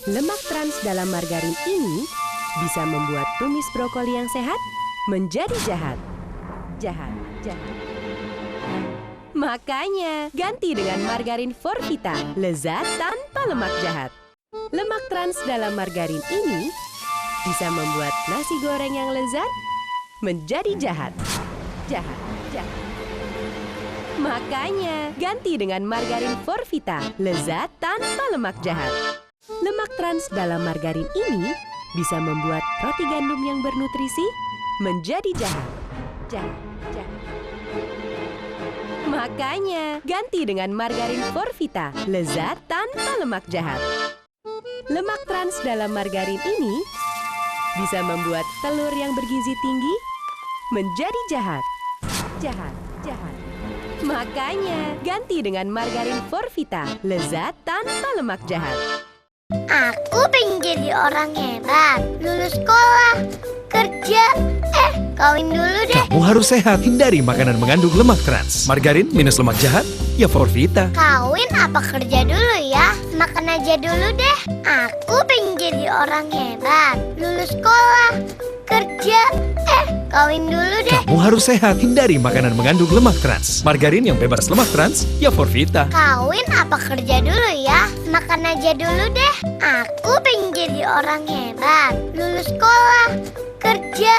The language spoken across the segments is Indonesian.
Lemak trans dalam margarin ini bisa membuat tumis brokoli yang sehat menjadi jahat. Jahat. Makanya, ganti dengan margarin Forvita, lezat tanpa lemak jahat. Lemak trans dalam margarin ini bisa membuat nasi goreng yang lezat menjadi jahat. Jahat. Makanya, ganti dengan margarin Forvita, lezat tanpa lemak jahat. Lemak trans dalam margarin ini bisa membuat roti gandum yang bernutrisi menjadi jahat. Makanya, ganti dengan margarin Forvita, lezat tanpa lemak jahat. Lemak trans dalam margarin ini bisa membuat telur yang bergizi tinggi menjadi jahat. Makanya, ganti dengan margarin Forvita, lezat tanpa lemak jahat. Aku pengen jadi orang hebat, lulus sekolah, kerja, kawin dulu deh. Kamu harus sehat, hindari makanan mengandung lemak trans. Margarin minus lemak jahat, ya Forvita. Kawin apa kerja dulu ya? Makan aja dulu deh. Aku pengen jadi orang hebat, lulus sekolah, kerja, kawin dulu deh. Kamu harus sehat, hindari makanan mengandung lemak trans. Margarin yang bebas lemak trans, ya Forvita. Kawin apa kerja dulu ya? Makan aja dulu deh. Aku pengen jadi orang hebat, lulus sekolah, kerja,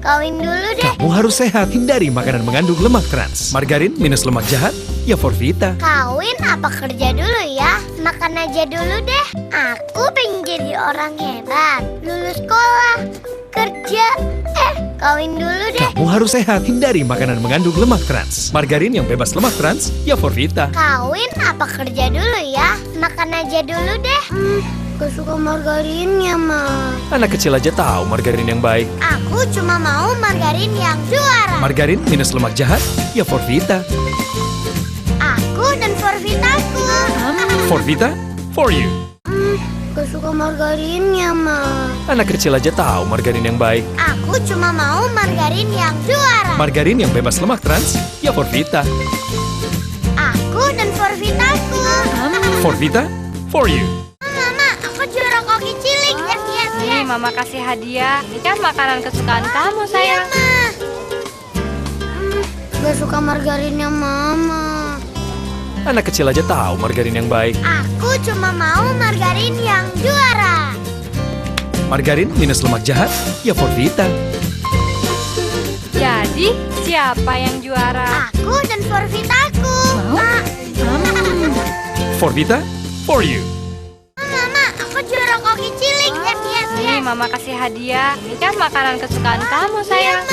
kawin dulu deh. Kamu harus sehat, hindari makanan mengandung lemak trans. Margarin minus lemak jahat, ya Forvita. Kawin apa kerja dulu ya? Makan aja dulu deh. Aku pengen jadi orang hebat, lulus sekolah, kerja, kawin dulu deh. Kamu harus sehat, hindari makanan mengandung lemak trans. Margarin yang bebas lemak trans, ya Forvita. Kawin apa kerja dulu ya? Makan aja dulu deh. Gak suka margarinnya, Ma. Anak kecil aja tahu margarin yang baik. Aku cuma mau margarin yang juara. Margarin minus lemak jahat, ya Forvita. Aku dan Forvitaku. Forvita, for you. Gak suka margarinnya, Ma. Anak kecil aja tahu margarin yang baik. Aku cuma mau margarin yang juara. Margarin yang bebas lemak trans, ya Forvita. Aku dan Forvitaku. Forvita, for you. Mama, aku juara koki cilik. Nih, Mama kasih hadiah. Ini kan makanan kesukaan kamu, sayang. Gak suka margarinnya, Mama. Anak kecil aja tahu margarin yang baik. Aku cuma mau margarin yang juara. Margarin minus lemak jahat, ya Forvita. Jadi, siapa yang juara? Aku dan Forvitaku. Forvita, for you. Mama, aku juara koki cilik. Nih, Mama kasih hadiah. Ini kan makanan kesukaan kamu, sayang.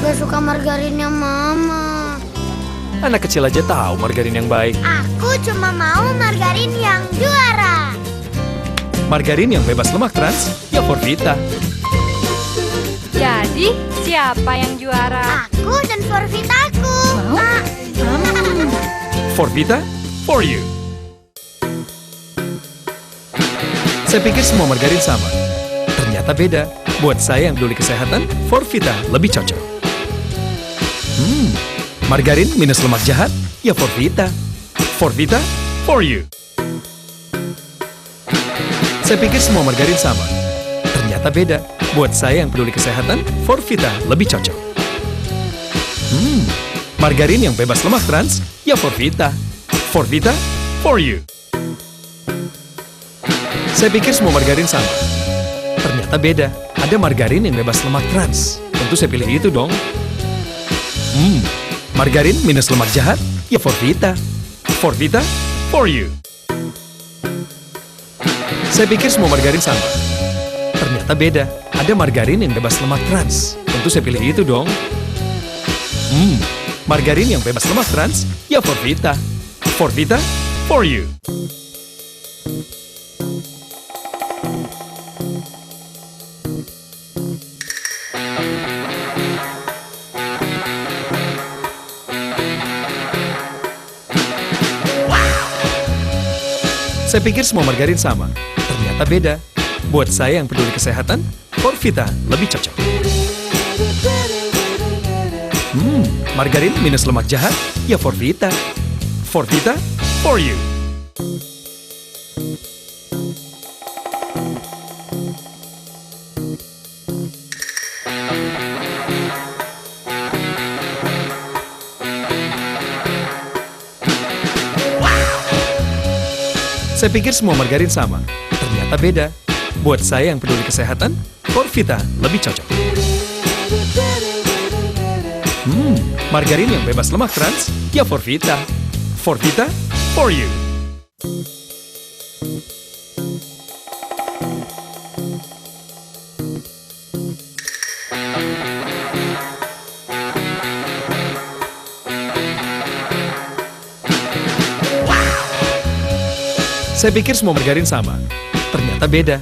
Gak suka margarinnya, Mama. Anak kecil aja tahu margarin yang baik. Aku cuma mau margarin yang juara. Margarin yang bebas lemak trans, ya Forvita. Jadi, siapa yang juara? Aku dan Forvitaku. Forvita, for you. Saya pikir semua margarin sama. Ternyata beda. Buat saya yang peduli kesehatan, Forvita lebih cocok. Margarin minus lemak jahat, ya Forvita. Forvita, for you. Saya pikir semua margarin sama. Ternyata beda. Buat saya yang peduli kesehatan, Forvita lebih cocok. Margarin yang bebas lemak trans, ya Forvita. Forvita, for you. Saya pikir semua margarin sama. Ternyata beda. Ada margarin yang bebas lemak trans. Tentu saya pilih itu dong. Margarin minus lemak jahat, ya Forvita. Forvita, for you. Saya pikir semua margarin sama. Ternyata beda. Ada margarin yang bebas lemak trans. Tentu saya pilih itu dong. Margarin yang bebas lemak trans, ya Forvita. Forvita, for you. Saya pikir semua margarin sama. Ternyata beda. Buat saya yang peduli kesehatan, Forvita lebih cocok. Margarin minus lemak jahat, ya Forvita. Forvita, for you. Saya pikir semua margarin sama. Ternyata beda. Buat saya yang peduli kesehatan, Forvita lebih cocok. Margarin yang bebas lemak trans, ya Forvita. Forvita, for you. Saya pikir semua margarin sama. Ternyata beda.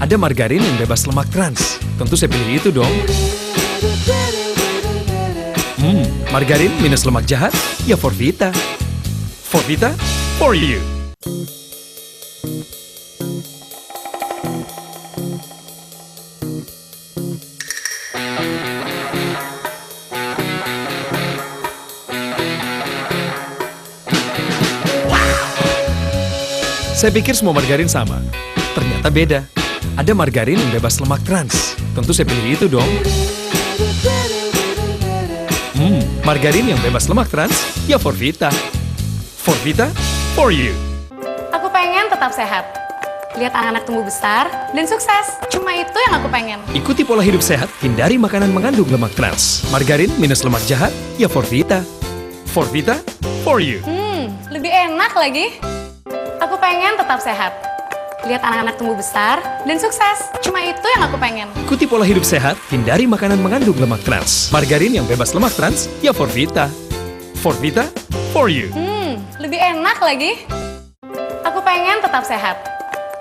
Ada margarin yang bebas lemak trans. Tentu saya pilih itu dong. Margarin minus lemak jahat, ya Forvita. Forvita, for you. Saya pikir semua margarin sama. Ternyata beda. Ada margarin yang bebas lemak trans. Tentu saya pilih itu dong. Margarin yang bebas lemak trans, ya Forvita. Forvita, for you. Aku pengen tetap sehat. Lihat anak-anak tumbuh besar dan sukses. Cuma itu yang aku pengen. Ikuti pola hidup sehat, hindari makanan mengandung lemak trans. Margarin minus lemak jahat, ya Forvita. Forvita, for you. Lebih enak lagi. Aku pengen tetap sehat. Lihat anak-anak tumbuh besar dan sukses. Cuma itu yang aku pengen. Ikuti pola hidup sehat, hindari makanan mengandung lemak trans. Margarin yang bebas lemak trans, ya Forvita. Forvita, for you. Lebih enak lagi. Aku pengen tetap sehat.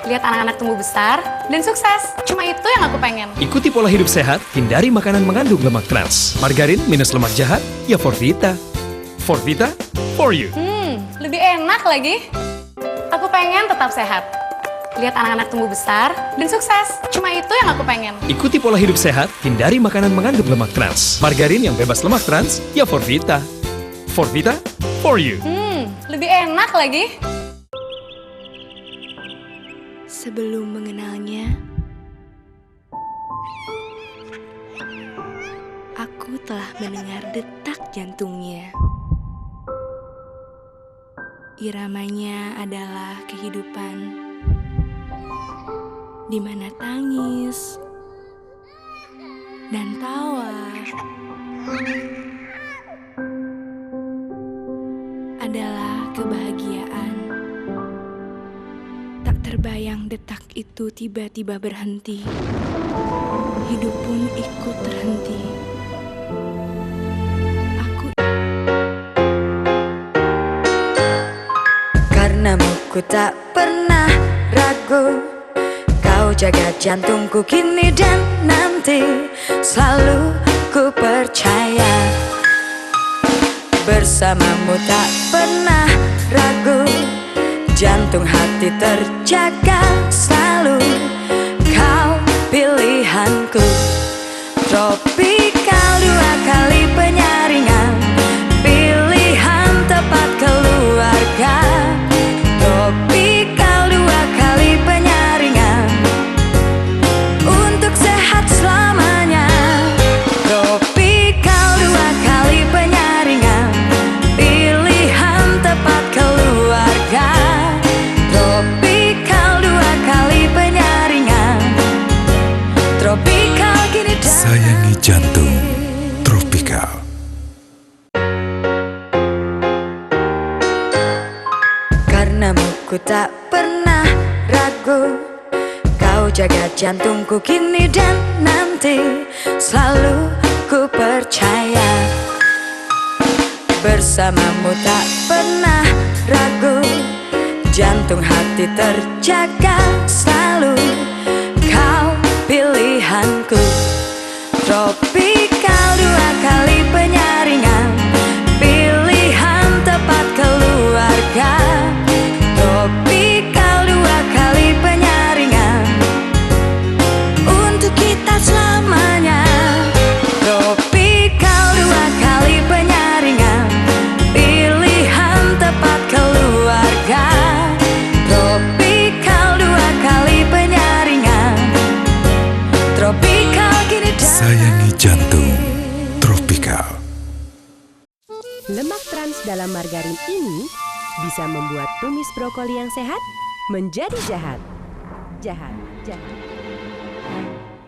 Lihat anak-anak tumbuh besar dan sukses. Cuma itu yang aku pengen. Ikuti pola hidup sehat, hindari makanan mengandung lemak trans. Margarin minus lemak jahat, ya Forvita. Forvita, for you. Lebih enak lagi. Aku pengen tetap sehat. Lihat anak-anak tumbuh besar dan sukses. Cuma itu yang aku pengen. Ikuti pola hidup sehat, hindari makanan mengandung lemak trans. Margarin yang bebas lemak trans, ya Forvita. Forvita, for you. Lebih enak lagi. Sebelum mengenalnya, aku telah mendengar detak jantungnya. Iramanya adalah kehidupan, di mana tangis dan tawa adalah kebahagiaan. Tak terbayang detak itu tiba-tiba berhenti. Hidup pun ikut terhenti. Karenamu ku tak pernah ragu. Kau jaga jantungku kini dan nanti. Selalu ku percaya. Bersamamu tak pernah ragu. Jantung hati terjaga selalu. Kau pilihanku. Tropikal 2 kali penyaringan. Pilihan tepat keluarga. Tropikal 2 kali penyaringan. Untuk sehat selamanya. Tropikal 2 kali penyaringan. Pilihan tepat keluarga. Tropikal 2 kali penyaringan. Tropikal kini dan Sayangi jantung. Tropikal. Karenamu ku tak pernah ragu. Kau jaga jantungku kini dan nanti. Selalu ku percaya. Bersamamu tak pernah ragu. Jantung hati terjaga selalu. Kau pilihanku. Tropikal 2 kali penyaringan. Pilihan tepat keluarga. Tropikal 2 kali penyaringan. Untuk kita selamanya. Tropikal 2 kali penyaringan. Pilihan tepat keluarga. Tropikal 2 kali penyaringan. Tropikal kini dan Sayangi jantung. Tropikal. Lemak trans dalam margarin ini bisa membuat tumis brokoli yang sehat menjadi jahat. Jahat.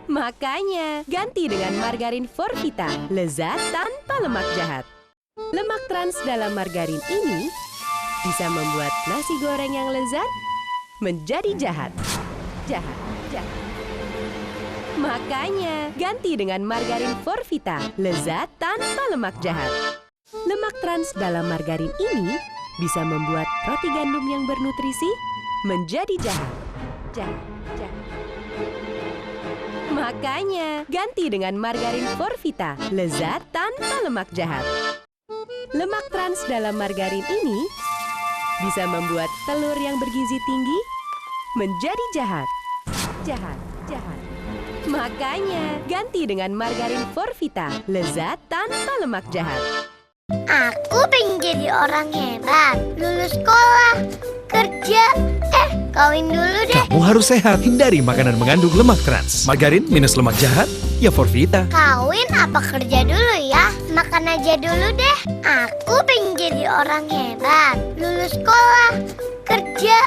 Makanya, ganti dengan margarin Forvita, lezat tanpa lemak jahat. Lemak trans dalam margarin ini bisa membuat nasi goreng yang lezat menjadi jahat. Jahat. Makanya, ganti dengan margarin Forvita, lezat tanpa lemak jahat. Lemak trans dalam margarin ini bisa membuat roti gandum yang bernutrisi menjadi jahat. Jahat. Makanya, ganti dengan margarin Forvita, lezat tanpa lemak jahat. Lemak trans dalam margarin ini bisa membuat telur yang bergizi tinggi menjadi jahat. Jahat. Makanya, ganti dengan margarin Forvita, lezat tanpa lemak jahat. Aku pengen jadi orang hebat, lulus sekolah, kerja, kawin dulu deh. Kamu harus sehat, hindari makanan mengandung lemak trans. Margarin minus lemak jahat, ya Forvita. Kawin apa kerja dulu ya? Makan aja dulu deh. Aku pengen jadi orang hebat, lulus sekolah, kerja,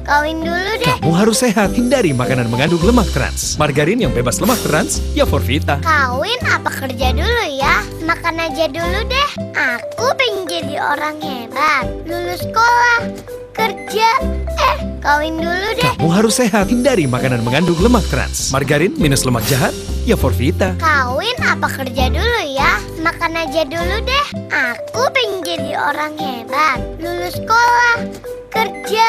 kawin dulu deh. Kamu harus sehat, hindari makanan mengandung lemak trans. Margarin yang bebas lemak trans, ya Forvita. Kawin apa kerja dulu ya? Makan aja dulu deh. Aku pengen jadi orang hebat, lulus sekolah, kerja, kawin dulu deh. Kamu harus sehat, hindari makanan mengandung lemak trans. Margarin minus lemak jahat, ya Forvita. Kawin apa kerja dulu ya? Makan aja dulu deh. Aku pengen jadi orang hebat, lulus sekolah, kerja,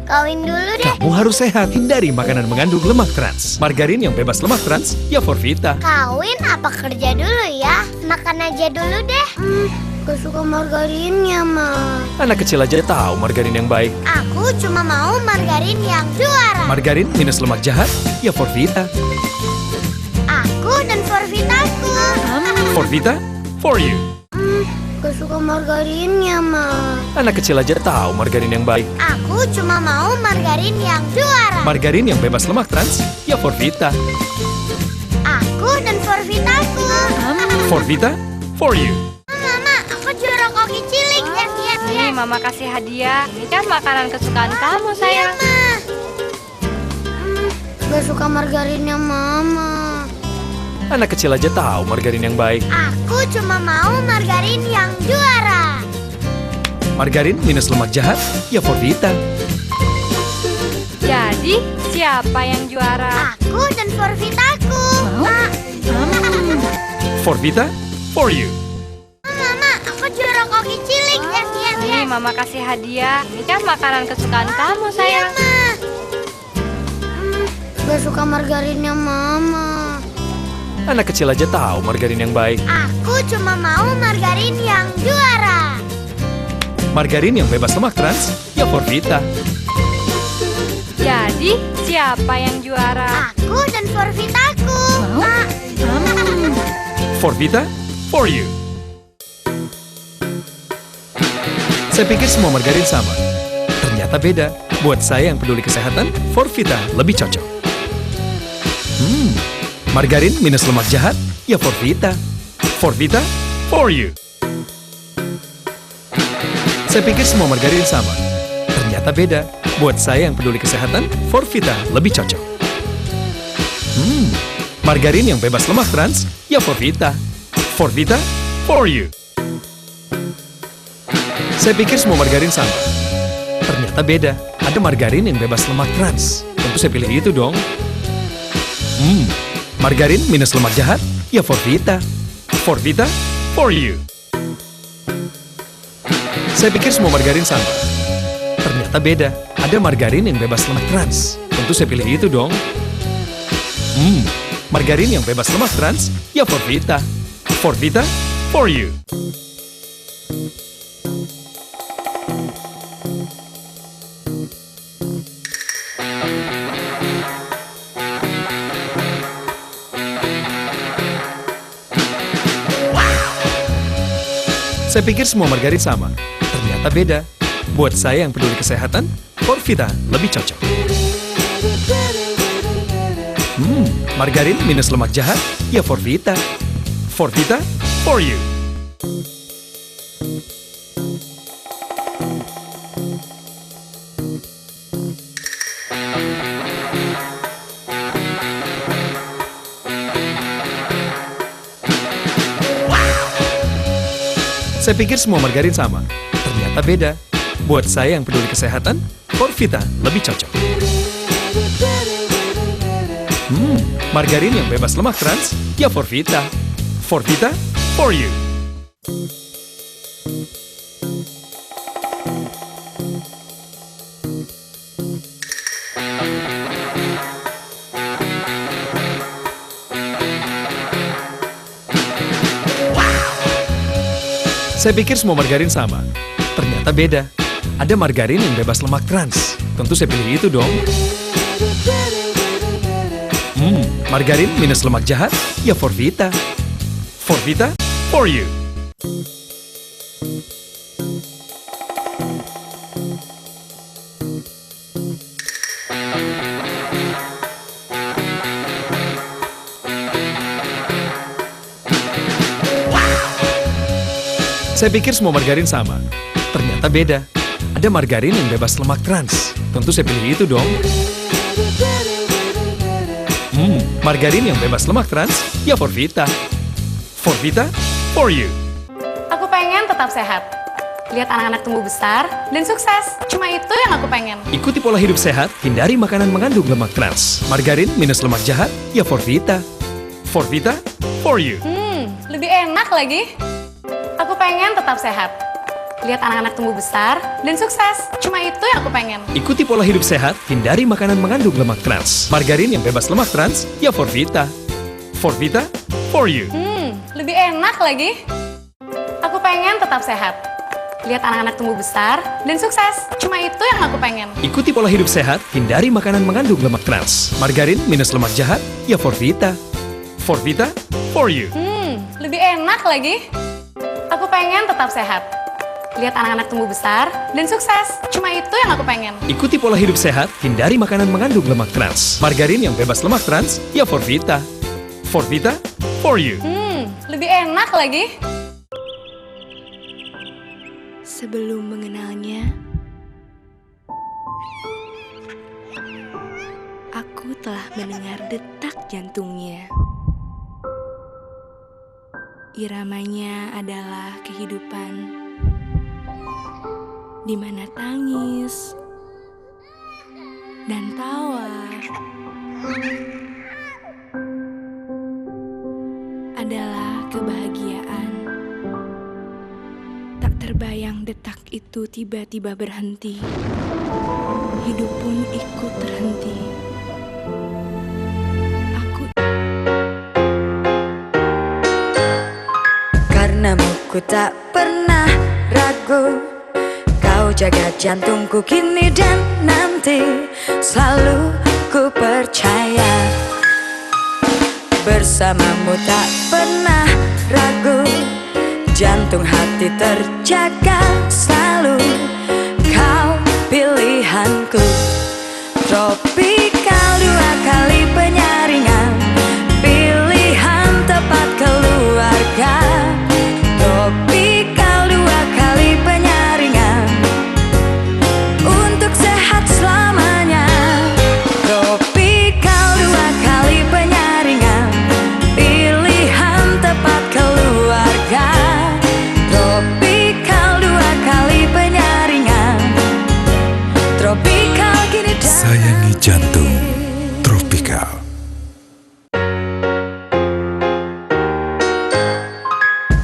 kawin dulu deh. Kamu harus sehat, hindari makanan mengandung lemak trans. Margarin yang bebas lemak trans, ya Forvita. Kawin apa kerja dulu ya? Makan aja dulu deh. Gak suka margarinnya, Ma. Anak kecil aja tahu margarin yang baik. Aku cuma mau margarin yang juara. Margarin minus lemak jahat, ya Forvita. Aku dan Forvitaku. Forvita, for you. Gak suka margarinnya, Ma. Anak kecil aja tahu margarin yang baik. Aku cuma mau margarin yang juara. Margarin yang bebas lemak trans, ya Forvita. Aku dan Forvitaku. Forvita, for you. Mama, aku juara koki cilik. Nih, Mama kasih hadiah. Ini kan makanan kesukaan kamu, sayang. Gak suka margarinnya, Mama. Anak kecil aja tahu margarin yang baik. Aku cuma mau margarin yang juara. Margarin minus lemak jahat, ya Forvita. Jadi, siapa yang juara? Aku dan Forvitaku. Forvita, for you. Mama, aku juara koki cilik. Nih, Mama kasih hadiah. Ini kan makanan kesukaan kamu, sayang. Gak suka margarinnya, Mama. Anak kecil aja tahu margarin yang baik. Aku cuma mau margarin yang juara. Margarin yang bebas lemak trans, ya Forvita. Jadi, siapa yang juara? Aku dan Forvitaku. Forvita, for you. Saya pikir semua margarin sama. Ternyata beda. Buat saya yang peduli kesehatan, Forvita lebih cocok. Margarin minus lemak jahat, ya Forvita. Forvita, for you. Saya pikir semua margarin sama. Ternyata beda. Buat saya yang peduli kesehatan, Forvita lebih cocok. Margarin yang bebas lemak trans, ya Forvita. Forvita, for you. Saya pikir semua margarin sama. Ternyata beda. Ada margarin yang bebas lemak trans. Tentu saya pilih itu dong. Margarin minus lemak jahat, ya Forvita. Forvita, for you. Saya pikir semua margarin sama. Ternyata beda. Ada margarin yang bebas lemak trans. Tentu saya pilih itu dong. Margarin yang bebas lemak trans, ya Forvita. Forvita, for you. Saya pikir semua margarin sama. Ternyata beda. Buat saya yang peduli kesehatan, Forvita lebih cocok. Margarin minus lemak jahat, ya Forvita. Forvita, for you. Saya pikir semua margarin sama. Ternyata beda. Buat saya yang peduli kesehatan, Forvita lebih cocok. Margarin yang bebas lemak trans, ya Forvita. Forvita, for you. Saya pikir semua margarin sama. Ternyata beda. Ada margarin yang bebas lemak trans. Tentu saya pilih itu dong. Margarin minus lemak jahat, ya Forvita. Forvita, for you. Saya pikir semua margarin sama. Ternyata beda. Ada margarin yang bebas lemak trans. Tentu saya pilih itu dong. Margarin yang bebas lemak trans, ya Forvita. Forvita, for you. Aku pengen tetap sehat. Lihat anak-anak tumbuh besar dan sukses. Cuma itu yang aku pengen. Ikuti pola hidup sehat, hindari makanan mengandung lemak trans. Margarin minus lemak jahat, ya Forvita. Forvita, for you. Lebih enak lagi. Aku pengen tetap sehat. Lihat anak-anak tumbuh besar dan sukses. Cuma itu yang aku pengen. Ikuti pola hidup sehat, hindari makanan mengandung lemak trans. Margarin yang bebas lemak trans, ya Forvita. Forvita, for you. Lebih enak lagi. Aku pengen tetap sehat. Lihat anak-anak tumbuh besar dan sukses. Cuma itu yang aku pengen. Ikuti pola hidup sehat, hindari makanan mengandung lemak trans. Margarin minus lemak jahat, ya Forvita. Forvita, for you. Lebih enak lagi. Aku pengen tetap sehat. Lihat anak-anak tumbuh besar dan sukses. Cuma itu yang aku pengen. Ikuti pola hidup sehat, hindari makanan mengandung lemak trans. Margarin yang bebas lemak trans, ya Forvita. Forvita, for you. Lebih enak lagi. Sebelum mengenalnya, aku telah mendengar detak jantungnya. Iramanya adalah kehidupan, di mana tangis dan tawa adalah kebahagiaan. Tak terbayang detak itu tiba-tiba berhenti. Hidup pun ikut terhenti. Karenamu ku tak pernah ragu. Kau jaga jantungku kini dan nanti. Selalu ku percaya. Bersamamu tak pernah ragu. Jantung hati terjaga selalu. Kau pilihanku. Tropikal 2 kali penyaringan. Pilihan tepat keluarga. Tropikal 2 kali penyaringan. Untuk sehat selamanya. Tropikal 2 kali penyaringan. Pilihan tepat keluarga. Tropikal 2 kali penyaringan. Tropikal kini dan Sayangi jantung. Tropikal.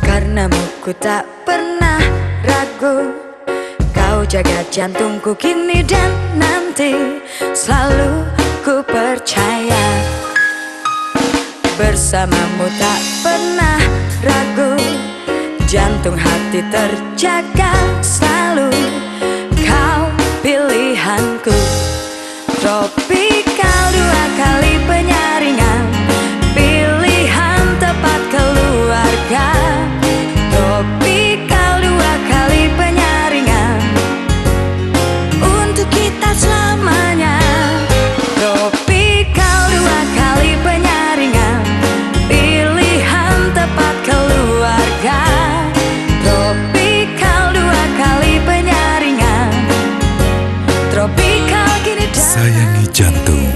Karenamu ku tak pernah ragu. Kau jaga jantungku kini dan nanti. Selalu ku percaya. Bersamamu tak pernah ragu. Jantung hati terjaga selalu. Kau pilihanku. Tropikal 2 kali penyaringan. Pilihan tepat keluarga. Tropikal 2 kali penyaringan. Untuk kita selamanya. Tropikal 2 kali penyaringan. Pilihan tepat keluarga. Tropikal 2 kali penyaringan. Tropikal kini dan Sayangi jantung.